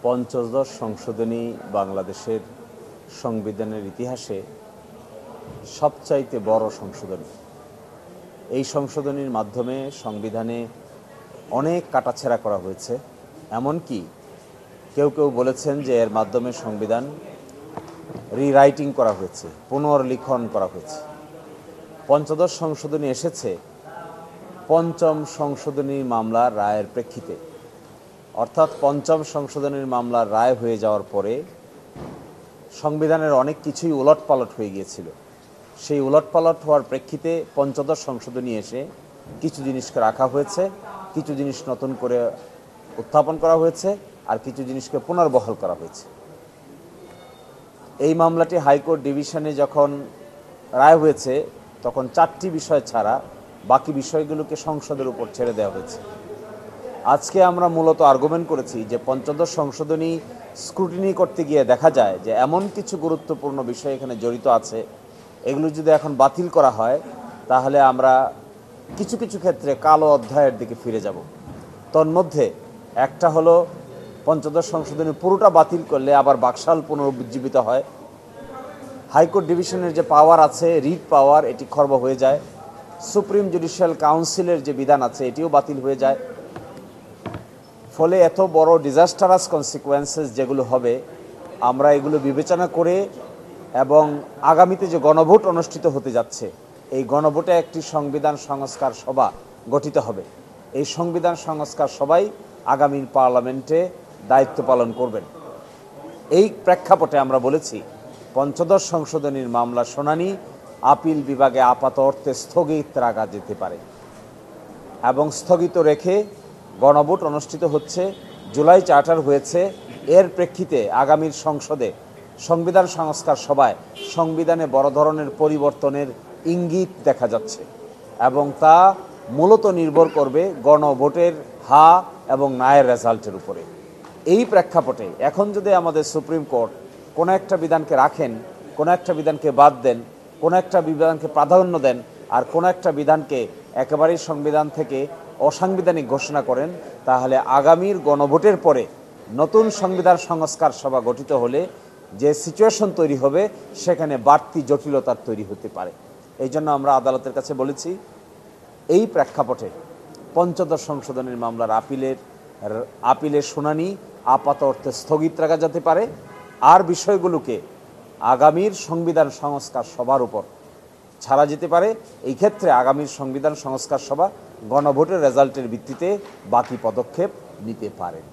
পঞ্চদশ সংশোধনী বাংলাদেশের সংবিধানের ইতিহাসে সবচাইতে বড় সংশোধনী। এই সংশোধনীর মাধ্যমে সংবিধানে অনেক কাটাছেঁড়া করা হয়েছে। এমনকি কেউ কেউ বলেছেন যে এর মাধ্যমে সংবিধান রিরাইটিং করা হয়েছে, পুনর্লিখন করা হয়েছে। পঞ্চদশ সংশোধনী এসেছে পঞ্চম সংশোধনীর মামলার রায়ের প্রেক্ষিতে, অর্থাৎ পঞ্চম সংশোধনীর মামলার রায় হয়ে যাওয়ার পরে সংবিধানের অনেক কিছুই উলটপালট হয়ে গিয়েছিল। সেই উলটপালট হওয়ার প্রেক্ষিতে পঞ্চদশ সংশোধনী এসে কিছু জিনিসকে রাখা হয়েছে, কিছু জিনিস নতুন করে উত্থাপন করা হয়েছে, আর কিছু জিনিসকে পুনর্বহাল করা হয়েছে। এই মামলাটি হাইকোর্ট ডিভিশনে যখন রায় হয়েছে তখন 4টি বিষয় ছাড়া বাকি বিষয়গুলোকে সংসদের উপর ছেড়ে দেওয়া হয়েছে। আজকে আমরা মূলত আর্গুমেন্ট করেছি যে পঞ্চদশ সংশোধনী স্ক্রুটিনি করতে গিয়ে দেখা যায় যে এমন কিছু গুরুত্বপূর্ণ বিষয় এখানে জড়িত আছে, এগুলো যদি এখন বাতিল করা হয় তাহলে আমরা কিছু কিছু ক্ষেত্রে কালো অধ্যায়ের দিকে ফিরে যাব। তন্মধ্যে একটা হলো পঞ্চদশ সংশোধনী পুরোটা বাতিল করলে আবার বাকশাল পুনরুজ্জীবিত হয়। হাইকোর্ট ডিভিশনের যে পাওয়ার আছে, রিট পাওয়ার, এটি খর্ব হয়ে যায়। সুপ্রিম জুডিশিয়াল কাউন্সিলের যে বিধান আছে এটিও বাতিল হয়ে যায়। ফলে এত বড় ডিজাস্টারাস কনসিকুয়েন্সেস যেগুলো হবে, আমরা এগুলো বিবেচনা করে এবং আগামীতে যে গণভোট অনুষ্ঠিত হতে যাচ্ছে, এই গণভোটে একটি সংবিধান সংস্কার সভা গঠিত হবে। এই সংবিধান সংস্কার সভাই আগামী পার্লামেন্টে দায়িত্ব পালন করবেন। এই প্রেক্ষাপটে আমরা বলেছি পঞ্চদশ সংশোধনীর মামলা শুনানি আপিল বিভাগে আপাত অর্থে স্থগিত রাখা যেতে পারে এবং স্থগিত রেখে গণভোট অনুষ্ঠিত হচ্ছে। জুলাই চার্টার হয়েছে, এর প্রেক্ষিতে আগামীর সংসদে সংবিধান সংস্কার সভায় সংবিধানে বড় ধরনের পরিবর্তনের ইঙ্গিত দেখা যাচ্ছে এবং তা মূলত নির্ভর করবে গণভোটের হা এবং নায়ের রেজাল্টের উপরে। এই প্রেক্ষাপটে এখন যদি আমাদের সুপ্রিম কোর্ট কোনো একটা বিধানকে রাখেন, কোনো একটা বিধানকে বাদ দেন, কোনো একটা বিধানকে প্রাধান্য দেন, আর কোনো একটা বিধানকে একেবারেই সংবিধান থেকে অসাংবিধানিক ঘোষণা করেন, তাহলে আগামীর গণভোটের পরে নতুন সংবিধান সংস্কার সভা গঠিত হলে যে সিচুয়েশন তৈরি হবে সেখানে বাড়তি জটিলতার তৈরি হতে পারে। এই জন্য আমরা আদালতের কাছে বলেছি এই প্রেক্ষাপটে পঞ্চদশ সংশোধনীর মামলার আপিলের শুনানি আপাত অর্থে স্থগিত রাখা যেতে পারে, আর বিষয়গুলোকে আগামীর সংবিধান সংস্কার সভার উপর ছাড়া যেতে পারে। এই ক্ষেত্রে আগামীর সংবিধান সংস্কার সভা গণভোটের রেজাল্টের ভিত্তিতে বাকি পদক্ষেপ নিতে পারেন।